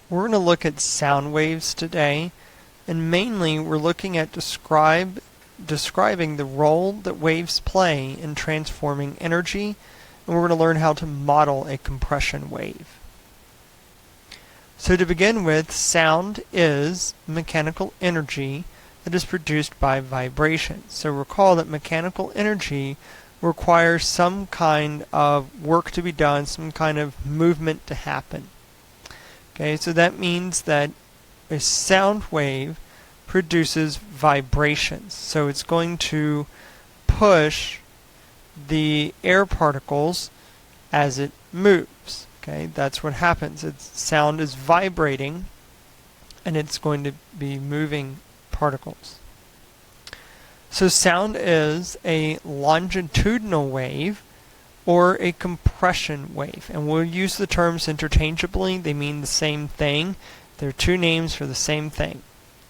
We're going to look at sound waves today, and mainly we're looking at describing the role that waves play in transforming energy, and we're going to learn how to model a compression wave. So to begin with, sound is mechanical energy that is produced by vibration. So recall that mechanical energy requires some kind of work to be done, some kind of movement to happen. Okay, so that means that a sound wave produces vibrations. So it's going to push the air particles as it moves. Okay, that's what happens. Sound is vibrating and it's going to be moving particles. So sound is a longitudinal wave or a compression wave, and we'll use the terms interchangeably. They mean the same thing. They're two names for the same thing.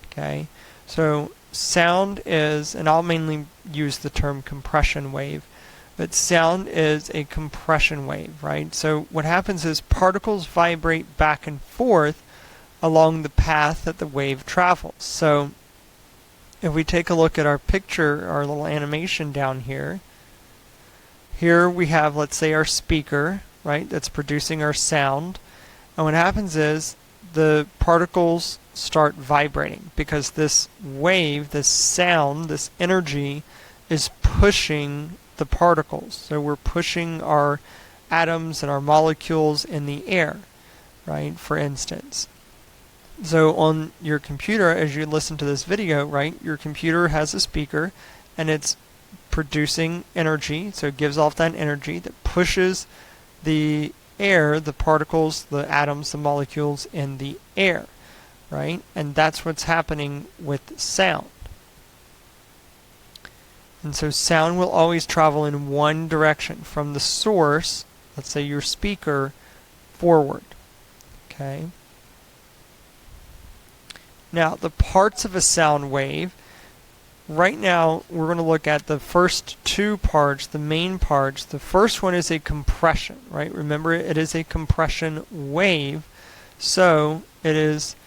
Okay, so sound is, and I'll mainly use the term compression wave, but sound is a compression wave, right? So what happens is particles vibrate back and forth along the path that the wave travels. So if we take a look at our picture, our little animation down here, here we have, let's say, our speaker, right, that's producing our sound. And what happens is the particles start vibrating because this wave, this sound, this energy is pushing the particles. So we're pushing our atoms and our molecules in the air, right, for instance. So on your computer, as you listen to this video, right, your computer has a speaker and it's producing energy, so it gives off that energy that pushes the air, the particles, the atoms, the molecules in the air, right? And that's what's happening with sound. And so sound will always travel in one direction, from the source, let's say your speaker, forward. Okay? Now, the parts of a sound wave, right now we're going to look at the first two parts, the main parts. The first one is a compression, right? Remember, it is a compression wave, so it is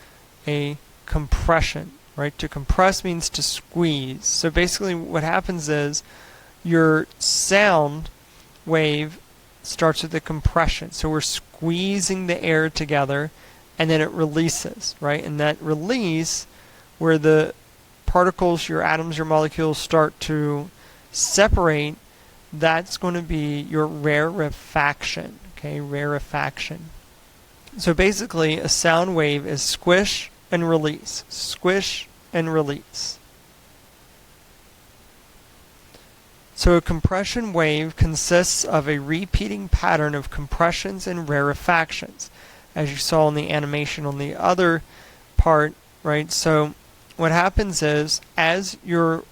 a compression, right? To compress means to squeeze. So basically what happens is your sound wave starts with a compression. So we're squeezing the air together and then it releases, right? And that release, where the particles, your atoms, your molecules start to separate, that's going to be your rarefaction. Okay, rarefaction. So basically, a sound wave is squish and release, squish and release. So a compression wave consists of a repeating pattern of compressions and rarefactions, as you saw in the animation on the other part, right? So what happens is, as your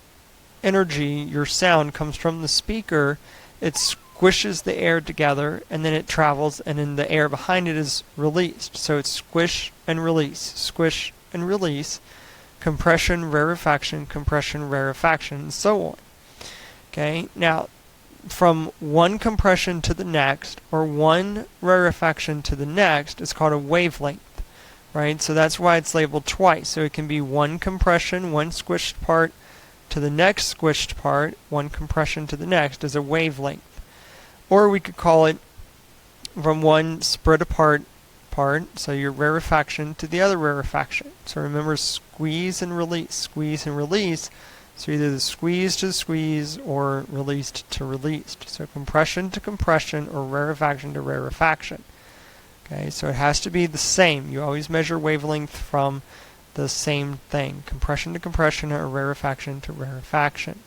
energy, your sound comes from the speaker, it squishes the air together and then it travels, and then the air behind it is released. So it's squish and release, compression, rarefaction, and so on. Okay, now from one compression to the next, or one rarefaction to the next, is called a wavelength, right? So that's why it's labeled twice. So it can be one compression, one squished part, to the next squished part, one compression to the next, is a wavelength. Or we could call it from one spread apart part, so your rarefaction, to the other rarefaction. So remember, squeeze and release, squeeze and release. So either the squeeze to squeeze or released to released. So compression to compression or rarefaction to rarefaction. Okay, so it has to be the same. You always measure wavelength from the same thing. Compression to compression or rarefaction to rarefaction.